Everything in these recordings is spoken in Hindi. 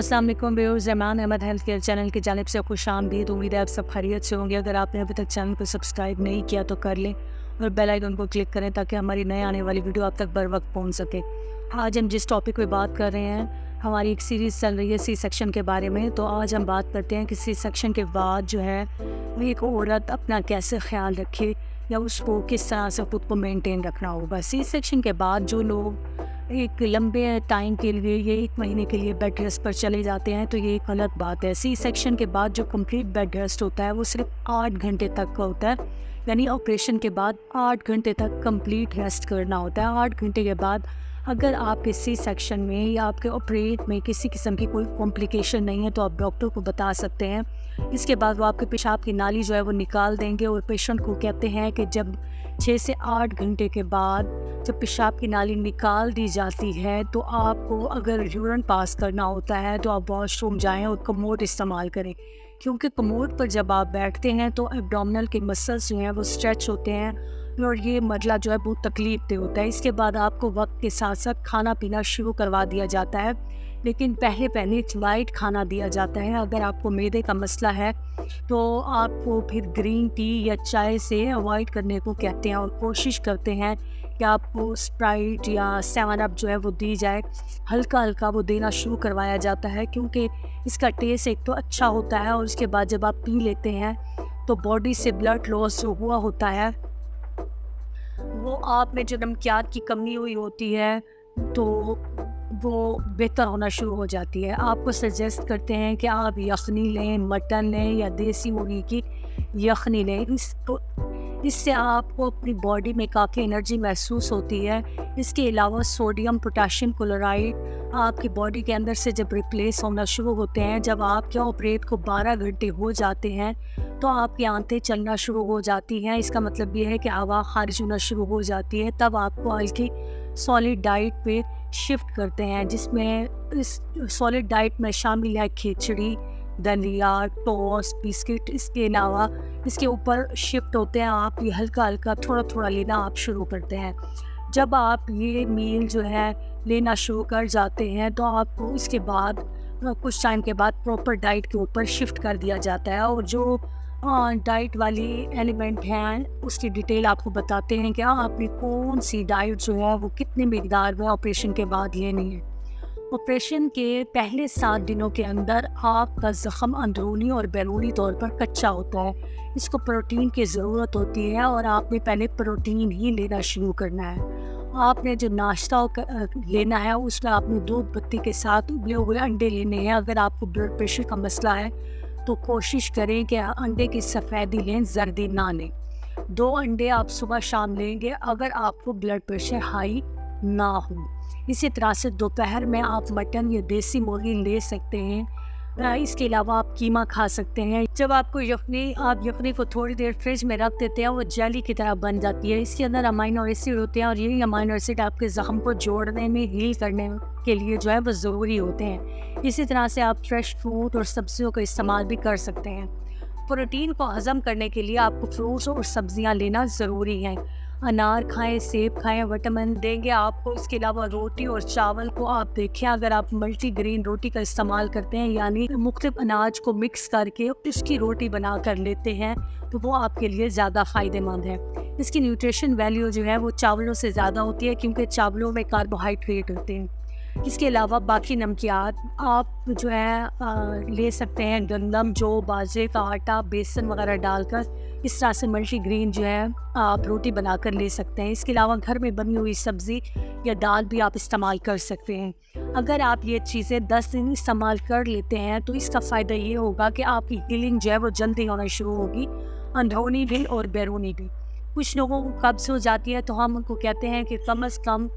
अस्सलाम वालेकुम व्यूअर्स, ज़मान अहमद हेल्थ केयर चैनल की जानिब से खुशामदीद। उम्मीद है आप सब खैरियत से होंगे। अगर आपने अभी तक चैनल को सब्सक्राइब नहीं किया तो कर लें और बेल आइकन को क्लिक करें ताकि हमारी नए आने वाली वीडियो आप तक बर वक्त पहुँच सके। आज हम जिस टॉपिक पे बात कर रहे हैं, हमारी एक सीरीज़ चल रही है सी सेक्शन के बारे में। तो आज हम बात करते हैं कि सी सेक्शन के बाद जो है एक औरत अपना कैसे ख्याल रखे या उसको किस तरह से खुद को मेंटेन रखना होगा। सी सेक्शन के बाद जो लोग एक लंबे टाइम के लिए, ये 1 महीने के लिए बेड रेस्ट पर चले जाते हैं, तो ये एक गलत बात है। सी सेक्शन के बाद जो कंप्लीट बेड रेस्ट होता है वो सिर्फ 8 घंटे तक का होता है। यानी ऑपरेशन के बाद 8 घंटे तक कंप्लीट रेस्ट करना होता है। 8 घंटे के बाद अगर आपके सी सेक्शन में या आपके ऑपरेट में किसी किस्म की कोई कॉम्प्लिकेशन नहीं है तो आप डॉक्टर को बता सकते हैं। इसके बाद वो आपके पेशाब की नाली जो है वो निकाल देंगे। और पेशेंट को कहते हैं कि जब 6 से 8 घंटे के बाद जब पेशाब की नाली निकाल दी जाती है तो आपको अगर यूरिन पास करना होता है तो आप वॉशरूम जाएं और कमोड इस्तेमाल करें, क्योंकि कमोड पर जब आप बैठते हैं तो एब्डोमिनल के मसल्स जो हैं वो स्ट्रेच होते हैं और ये मरला जो है बहुत तकलीफ दे होता है। इसके बाद आपको वक्त के साथ साथ खाना पीना शुरू करवा दिया जाता है, लेकिन पहले लाइट खाना दिया जाता है। अगर आपको मैदे का मसला है तो आपको फिर ग्रीन टी या चाय से अवॉइड करने को कहते हैं और कोशिश करते हैं कि आपको स्प्राइट या 7 अप जो है वो दी जाए। हल्का हल्का वो देना शुरू करवाया जाता है, क्योंकि इसका टेस्ट एक तो अच्छा होता है और उसके बाद जब आप पी लेते हैं तो बॉडी से ब्लड लॉस जो हुआ होता है, वो आप में जो नमकियात की कमी हुई होती है तो वो बेहतर होना शुरू हो जाती है। आपको सजेस्ट करते हैं कि आप यखनी लें, मटन लें या देसी मुर्गी की यखनी लें। इससे आपको अपनी बॉडी में काफ़ी एनर्जी महसूस होती है। इसके अलावा सोडियम पोटेशियम क्लोराइड आपकी बॉडी के अंदर से जब रिप्लेस होना शुरू होते हैं, जब आपके ऑपरेट को 12 घंटे हो जाते हैं तो आपकी आंतें चलना शुरू हो जाती हैं। इसका मतलब ये है कि हवा खारिज होना शुरू हो जाती है। तब आपको हल्की सॉलिड डाइट पे शिफ्ट करते हैं, जिसमें इस सॉलिड डाइट में शामिल है खिचड़ी, दलिया, टोस्ट, बिस्किट। इसके अलावा इसके ऊपर शिफ्ट होते हैं आप ये हल्का हल्का थोड़ा थोड़ा लेना आप शुरू करते हैं। जब आप ये मील जो है लेना शुरू कर जाते हैं तो आपको इसके बाद कुछ टाइम के बाद प्रॉपर डाइट के ऊपर शिफ्ट कर दिया जाता है। और जो डाइट वाली एलिमेंट हैं उसकी डिटेल आपको बताते हैं कि आपने कौन सी डाइट जो है वो कितने मकदार में ऑपरेशन के बाद लेनी है। ऑपरेशन के पहले 7 दिनों के अंदर आपका ज़ख़म अंदरूनी और बैरूनी तौर पर कच्चा होता है। इसको प्रोटीन की ज़रूरत होती है और आपने पहले प्रोटीन ही लेना शुरू करना है। आपने जो नाश्ता लेना है उसमें आपने दूध पत्ती के साथ उबले हुए अंडे लेने हैं। अगर आपको ब्लड प्रेशर का मसला है तो कोशिश करें कि अंडे की सफ़ेदी लें, जर्दी ना लें। 2 अंडे आप सुबह शाम लेंगे अगर आपको ब्लड प्रेशर हाई ना हो। इसी तरह से दोपहर में आप मटन या देसी मुर्गी ले सकते हैं। इसके अलावा आप कीमा खा सकते हैं। जब आपको आप यखनी को थोड़ी देर फ्रिज में रख देते हैं, वो जेली की तरह बन जाती है। इसके अंदर अमाइनो एसिड होते हैं और यही अमाइनो एसिड आपके ज़ख़म को जोड़ने में, हील करने के लिए जो है वो ज़रूरी होते हैं। इसी तरह से आप फ्रेश फ्रूट और सब्जियों का इस्तेमाल भी कर सकते हैं। प्रोटीन को हज़म करने के लिए आपको फ्रूट्स और सब्जियां लेना ज़रूरी है। अनार खाएं, सेब खाएं, विटामिन देंगे आपको। इसके अलावा रोटी और चावल को आप देखें, अगर आप मल्टीग्रेन रोटी का इस्तेमाल करते हैं यानी मुख्तलिफ अनाज को मिक्स करके उसकी रोटी बना कर लेते हैं तो वो आपके लिए ज़्यादा फ़ायदेमंद है। इसकी न्यूट्रिशन वैल्यू जो है वो चावलों से ज़्यादा होती है, क्योंकि चावलों में कार्बोहाइड्रेट होते हैं। इसके अलावा बाकी नमकियात आप जो है ले सकते हैं। गंदम, जौ, बाजरे का आटा, बेसन वगैरह डालकर इस तरह से मल्टीग्रेन जो है आप रोटी बनाकर ले सकते हैं। इसके अलावा घर में बनी हुई सब्ज़ी या दाल भी आप इस्तेमाल कर सकते हैं। अगर आप ये चीज़ें 10 दिन इस्तेमाल कर लेते हैं तो इसका फ़ायदा ये होगा कि आपकी हीलिंग जो है वो जल्दी होना शुरू होगी, अंदरूनी भी और बैरूनी भी। कुछ लोगों को कब्ज़ हो जाती है तो हम उनको कहते हैं कि कम अज़ कम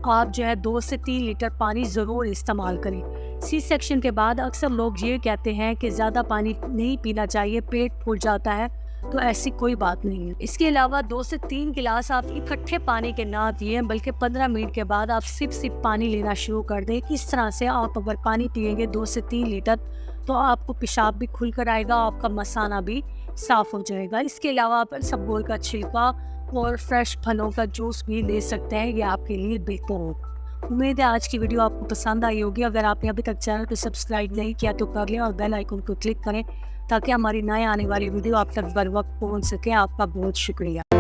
आप जो है 2 से 3 लीटर पानी ज़रूर इस्तेमाल करें। सी सेक्शन के बाद अक्सर लोग ये कहते हैं कि ज़्यादा पानी नहीं पीना चाहिए, पेट फूल जाता है, तो ऐसी कोई बात नहीं है। इसके अलावा 2 से 3 गिलास आप इकट्ठे पानी के ना पिए, बल्कि 15 मिनट के बाद आप सिप पानी लेना शुरू कर दें। इस तरह से आप अगर पानी पिएंगे 2 से 3 लीटर तो आपको पेशाब भी खुल कर आएगा, आपका मसाना भी साफ़ हो जाएगा। इसके अलावा आप इसबगोल का छिलका और फ्रेश फलों का जूस भी ले सकते हैं, ये आपके लिए बेहतर होगा। उम्मीद है आज की वीडियो आपको पसंद आई होगी। अगर आपने अभी तक चैनल को सब्सक्राइब नहीं किया तो कर लें और बेल आइकन को क्लिक करें ताकि हमारी नए आने वाली वीडियो आप तक बर वक्त पहुँच सके। आपका बहुत शुक्रिया।